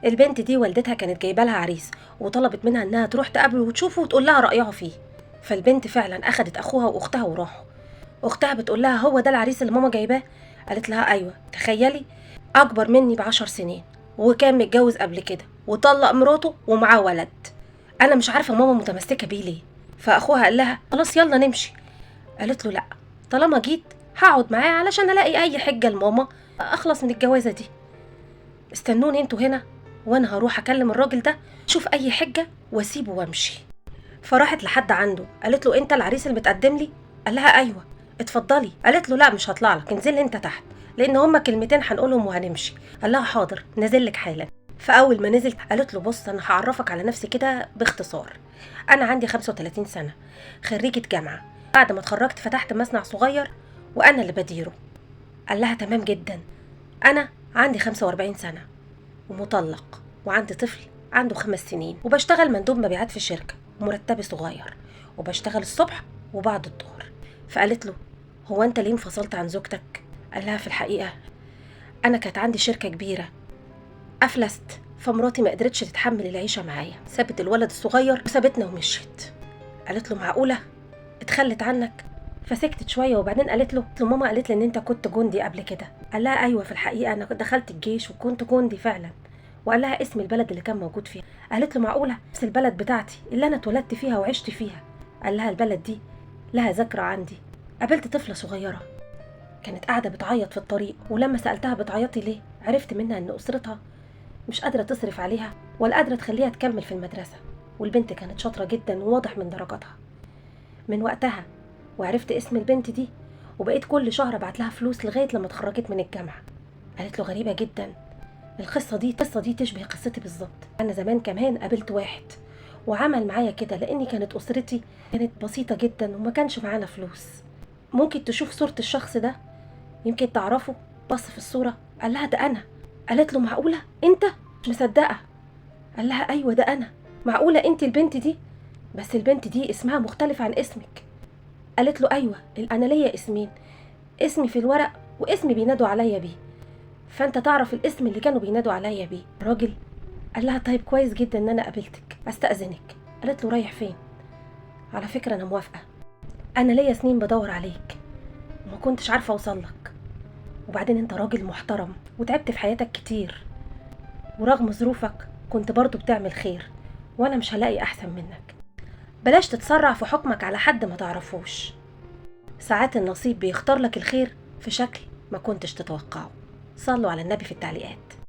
البنت دي والدتها كانت جايبه لها عريس وطلبت منها انها تروح تقابله وتشوفه وتقول لها رايها فيه. فالبنت فعلا اخدت اخوها واختها وراحوا. اختها بتقول لها هو ده العريس اللي ماما جايباه؟ قالت لها ايوه. تخيلي، اكبر مني ب10 سنين وكان متجوز قبل كده وطلق مراته ومعاه ولد. انا مش عارفه ماما متمسكه بيه ليه. فاخوها قال لها خلاص يلا نمشي. قالت له لا، طالما جيت هقعد معاه علشان الاقي اي حجه لماما اخلص من الجوازه دي. استنوني انتوا هنا وانا هروح اكلم الراجل ده شوف اي حجه واسيبه وامشي. فراحت لحد عنده قالت له انت العريس اللي متقدم لي؟ قال لها ايوه. اتفضلي. قالت له لا مش هطلع لك، انزل انت تحت لان هما كلمتين هنقولهم وهنمشي. قال لها حاضر نازل لك حالا. فاول ما نزل قالت له بص انا هعرفك على نفسي كده باختصار. انا عندي 35 سنه، خريجه جامعه، بعد ما اتخرجت فتحت مصنع صغير وانا اللي بديره. قال لها تمام جدا. انا عندي 45 سنه ومطلق وعندي طفل عنده 5 سنين وبشتغل مندوب مبيعات في الشركة ومرتبي صغير وبشتغل الصبح وبعد الظهر. فقالت له هو انت ليه انفصلت عن زوجتك؟ قال لها في الحقيقة انا كانت عندي شركة كبيرة افلست، فمراتي ما قدرتش تتحمل العيشة معايا، سابت الولد الصغير وسابتنا ومشيت. قالت له معقولة اتخلت عنك؟ فسكتت شويه وبعدين قالت له ماما قالت لي ان انت كنت جندي قبل كده. قال لها ايوه في الحقيقه انا دخلت الجيش وكنت جندي فعلا. وقال لها اسم البلد اللي كان موجود فيها. قالت له معقوله نفس البلد بتاعتي اللي انا اتولدت فيها وعشت فيها؟ قال لها البلد دي لها ذكرى عندي. قابلت طفله صغيره كانت قاعده بتعيط في الطريق، ولما سالتها بتعيطي ليه عرفت منها ان اسرتها مش قادره تصرف عليها ولا قادره تخليها تكمل في المدرسه، والبنت كانت شاطره جدا وواضح من درجاتها. من وقتها وعرفت اسم البنت دي وبقيت كل شهر ابعت لها فلوس لغايه لما اتخرجت من الجامعه. قالت له غريبه جدا، القصه دي تشبه قصتي بالظبط. انا زمان كمان قابلت واحد وعمل معايا كده لاني كانت اسرتي كانت بسيطه جدا وما كانش معانا فلوس. ممكن تشوف صوره الشخص ده يمكن تعرفه؟ بص في الصوره قال لها ده انا. قالت له معقوله انت؟ مش مصدقه. قال لها ايوه ده انا. معقوله انت البنت دي؟ بس البنت دي اسمها مختلف عن اسمك. قالت له ايوه انا ليا اسمين، اسمي في الورق واسمي بينادوا عليا بيه، فانت تعرف الاسم اللي كانوا بينادوا عليا بيه. الراجل قال لها طيب كويس جدا ان انا قابلتك، استاذنك. قالت له رايح فين؟ على فكره انا موافقه، انا ليا سنين بدور عليك وما كنتش عارفه اوصل لك، وبعدين انت راجل محترم وتعبت في حياتك كتير ورغم ظروفك كنت برضو بتعمل خير وانا مش هلاقي احسن منك. بلاش تتسرع في حكمك على حد ما تعرفوش، ساعات النصيب بيختار لك الخير في شكل ما كنتش تتوقعه. صلوا على النبي في التعليقات.